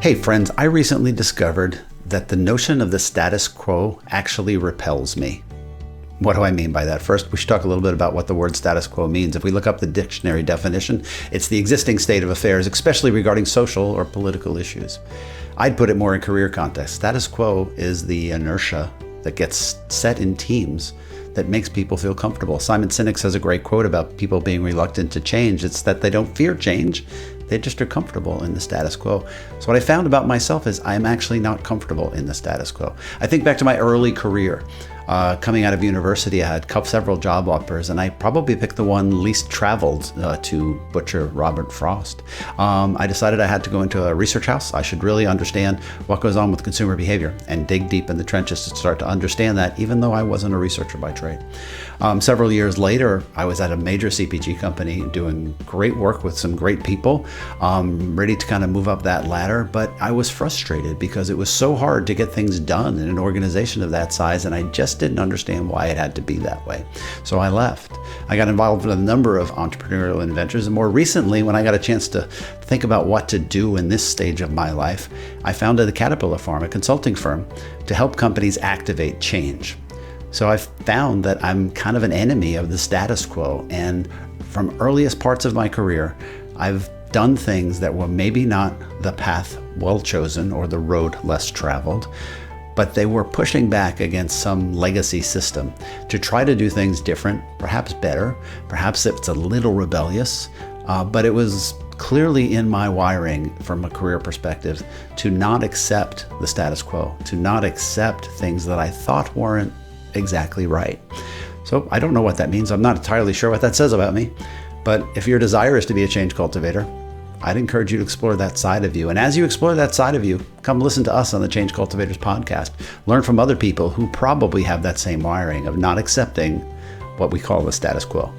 Hey friends, I recently discovered that the notion of the status quo actually repels me. What do I mean by that? First, we should talk a little bit about what the word status quo means. If we look up the dictionary definition, it's the existing state of affairs, especially regarding social or political issues. I'd put it more in career context. Status quo is the inertia that gets set in teams that makes people feel comfortable. Simon Sinek has a great quote about people being reluctant to change. It's that they don't fear change. They just are comfortable in the status quo. So what I found about myself is I'm actually not comfortable in the status quo. I think back to my early career. Coming out of university, I had several job offers, and I probably picked the one least traveled to butcher Robert Frost. I decided I had to go into a research house. I should really understand what goes on with consumer behavior and dig deep in the trenches to start to understand that, even though I wasn't a researcher by trade. Several years later, I was at a major CPG company doing great work with some great people, ready to kind of move up that ladder, but I was frustrated because it was so hard to get things done in an organization of that size, and I just didn't understand why it had to be that way. So I left. I got involved in a number of entrepreneurial adventures, and more recently, when I got a chance to think about what to do in this stage of my life, I founded the Caterpillar Farm, a consulting firm, to help companies activate change. So I've found that I'm kind of an enemy of the status quo, and from earliest parts of my career, I've done things that were maybe not the path well chosen or the road less traveled, but they were pushing back against some legacy system to try to do things different, perhaps better, perhaps it's a little rebellious, but it was clearly in my wiring from a career perspective to not accept the status quo, to not accept things that I thought weren't exactly right. So I don't know what that means. I'm not entirely sure what that says about me, but if your desire is to be a change cultivator, I'd encourage you to explore that side of you. And as you explore that side of you, come listen to us on the Change Cultivators podcast. Learn from other people who probably have that same wiring of not accepting what we call the status quo.